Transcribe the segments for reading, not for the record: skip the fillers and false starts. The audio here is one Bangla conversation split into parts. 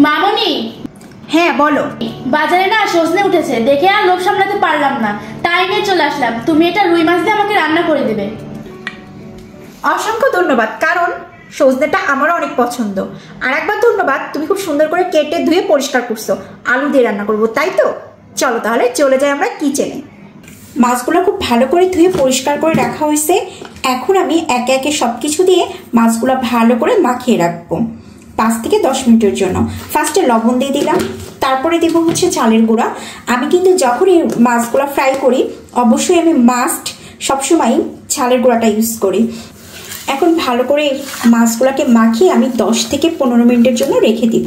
মামনি। হ্যাঁ বলো। বাজারে না সজনে উঠেছে, দেখে আর লোভ সামলাতে পারলাম না, তাই নিয়ে চলে আসলাম। তুমি এটা রুই মাছ দিয়ে আমাকে রান্না করে দেবে। অসংখ্য ধন্যবাদ, কারণ সজনেটা আমারও অনেক পছন্দ। আর একবার ধন্যবাদ, তুমি খুব সুন্দর করে কেটে ধুয়ে পরিষ্কার করছো। আলু দিয়ে রান্না করবো, তাই তো? চলো তাহলে চলে যাই আমরা কিচেনে। মাছগুলো খুব ভালো করে ধুয়ে পরিষ্কার করে রাখা হয়েছে। এখন আমি একে একে সব কিছু দিয়ে মাছগুলো ভালো করে মাখিয়ে রাখবো 5 থেকে 10 মিনিটের জন্য। ফার্স্টে লবণ দিয়ে দিলাম, তারপরে দেবো হচ্ছে চালের গুঁড়া। আমি কিন্তু যখনই মাছগুলো ফ্রাই করি অবশ্যই আমি মাস্ট সবসময় চালের গুঁড়াটা ইউজ করি। এখন ভালো করে মাছগুলোকে মাখিয়ে আমি 10 থেকে 15 মিনিটের জন্য রেখে দিব।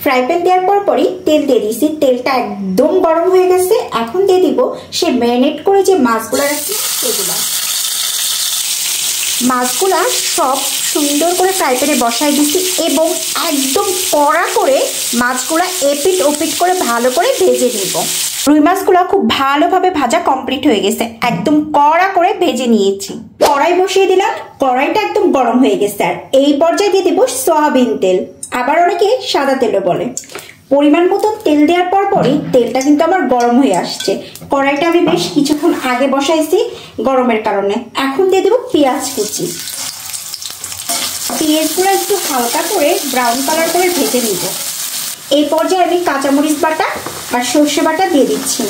ফ্রাই প্যান দেওয়ার পরই তেল দিয়ে দিয়েছি, তেলটা একদম গরম হয়ে গেছে। এখন দিয়ে দিব সে ম্যারিনেট করে যে মাছগুলো রাখছি সেগুলো। মাছগুলা সব সুন্দর করে ফ্রাই প্যানে বসাই দিচ্ছি এবং একদম কড়া করে মাছগুলা এপিট ওপিট করে ভালো করে ভেজে নিব। রুই মাছগুলো খুব ভালোভাবে ভাজা কমপ্লিট হয়ে গেছে, একদম কড়া করে ভেজে নিয়েছি। কড়াই বসিয়ে দিলাম, কড়াইটা একদম গরম হয়ে গেছে। আর এই পর্যায়ে দিয়ে দিব সয়াবিন তেল, আবার অনেকে সাদা তেলও বলে। পরিমাণ মতন তেল দেওয়ার পরই তেলটা কিন্তু আমার গরম হয়ে আসছে। কড়াইটা আমি বেশ কিছুক্ষণ আগে বসাইছি গরমের কারণে। এখন দিয়ে দেবো পেঁয়াজ কুচি। পেঁয়াজগুলো একটু হালকা করে ব্রাউন কালার করে ভেজে নিব। এই পর্যায়ে আমি কাঁচামরিচ বাটা আর সর্ষে বাটা দিয়ে দিচ্ছি।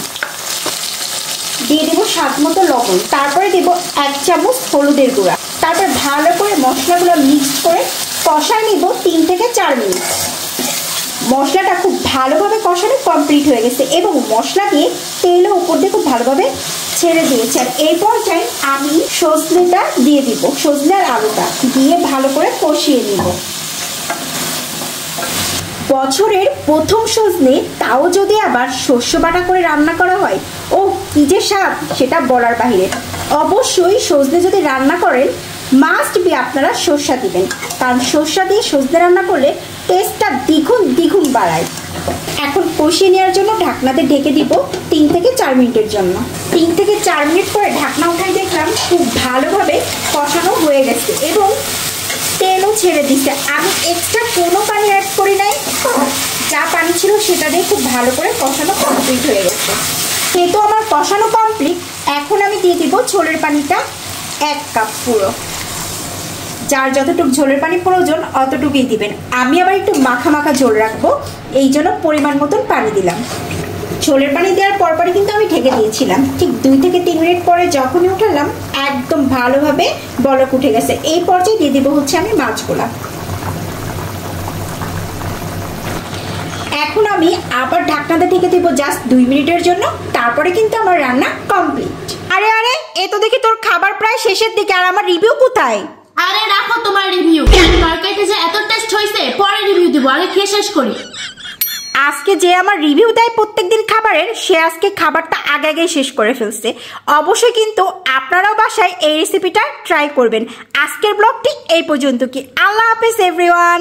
দিয়ে দেবো স্বাদ মতো লবণ, তারপরে দেবো 1 চামচ হলুদের গুঁড়া। তারপর ভালো করে মশলাগুলো মিক্স করে কষায় নিব 3 থেকে 4 মিনিট। মশলাটা খুব ভালোভাবে কষানো কমপ্লিট হয়ে গেছে এবং মশলা দিয়ে তেলও উপর দিয়ে খুব ভালোভাবে ছেড়ে দিয়েছে। আর এই পর্যায়ে আমি সজনেটা দিয়ে দিব, সজনে আর আলুটা দিয়ে ভালো করে কষিয়ে নিব। বছরের প্রথম সজনে, তাও যদি আবার শস্য বাটা করে রান্না করা হয়, ও কি যে স্বাদ সেটা বলার বাহিরে। অবশ্যই সজনে যদি রান্না করেন মাস্ট বি আপনারা সরষা দিবেন, কারণ সরষা দিয়ে সজনে রান্না করলে টেস্টটা দ্বিগুণ বাড়ায়। এখন কষিয়ে নেওয়ার জন্য ঢাকনাতে ঢেকে দিব 3 থেকে 4 মিনিটের জন্য। 3 থেকে 4 মিনিট পরে ঢাকনা উঠাই দেখলাম খুব ভালোভাবে কষানো হয়ে গেছে এবং তেলও ছেড়ে দিচ্ছে। আমি এক্সট্রা কোনো পানি অ্যাড করি নাই, যা পানি ছিল সেটা দিয়ে খুব ভালো করে কষানো কমপ্লিট হয়ে গেছে। যেহেতু আমার কষানো কমপ্লিট, এখন আমি দিয়ে দিব ঝোলের পানিটা 1 কাপ পুরো। যার যতটুকু ঝোলের পানি প্রয়োজন অতটুকুই দিবেন। আমি আবার একটু মাখা মাখা ঝোল রাখবো, এই জন্য পরিমাণ মতন পানি দিলাম। ঝোলের পানি দেওয়ার পরপরই কিন্তু আমি ঢেকে দিয়েছিলাম। ঠিক 2 থেকে 3 মিনিট পরে যখনই উঠালাম একদম ভালোভাবে বলক উঠে গেছে। এই পর্যায়ে দিয়ে দিব হচ্ছে আমি মাছগুলা। এখন আমি আবার ঢাকনাতে ঢেকে দেবো জাস্ট 2 মিনিটের জন্য, তারপরে কিন্তু আমার রান্না কমপ্লিট। আরে আরে, এ তো দেখি তোর খাবার প্রায় শেষের দিকে, আর আমার রিভিউ কোথায়? আরে রাখো তোমার রিভিউ, তরকারিতে যে এত টেস্ট হয়েছে পরে রিভিউ দিব, আগে খেয়ে শেষ করি। আজকে যে আমার রিভিউ দেয় প্রত্যেকদিন খাবারের, সে আজকে খাবারটা আগে শেষ করে ফেলছে। অবশ্যই কিন্তু আপনারাও বাসায় এই রেসিপিটা ট্রাই করবেন। আজকের ব্লগটি এই পর্যন্ত কি। আল্লাহ হাফেজ এভরিওয়ান।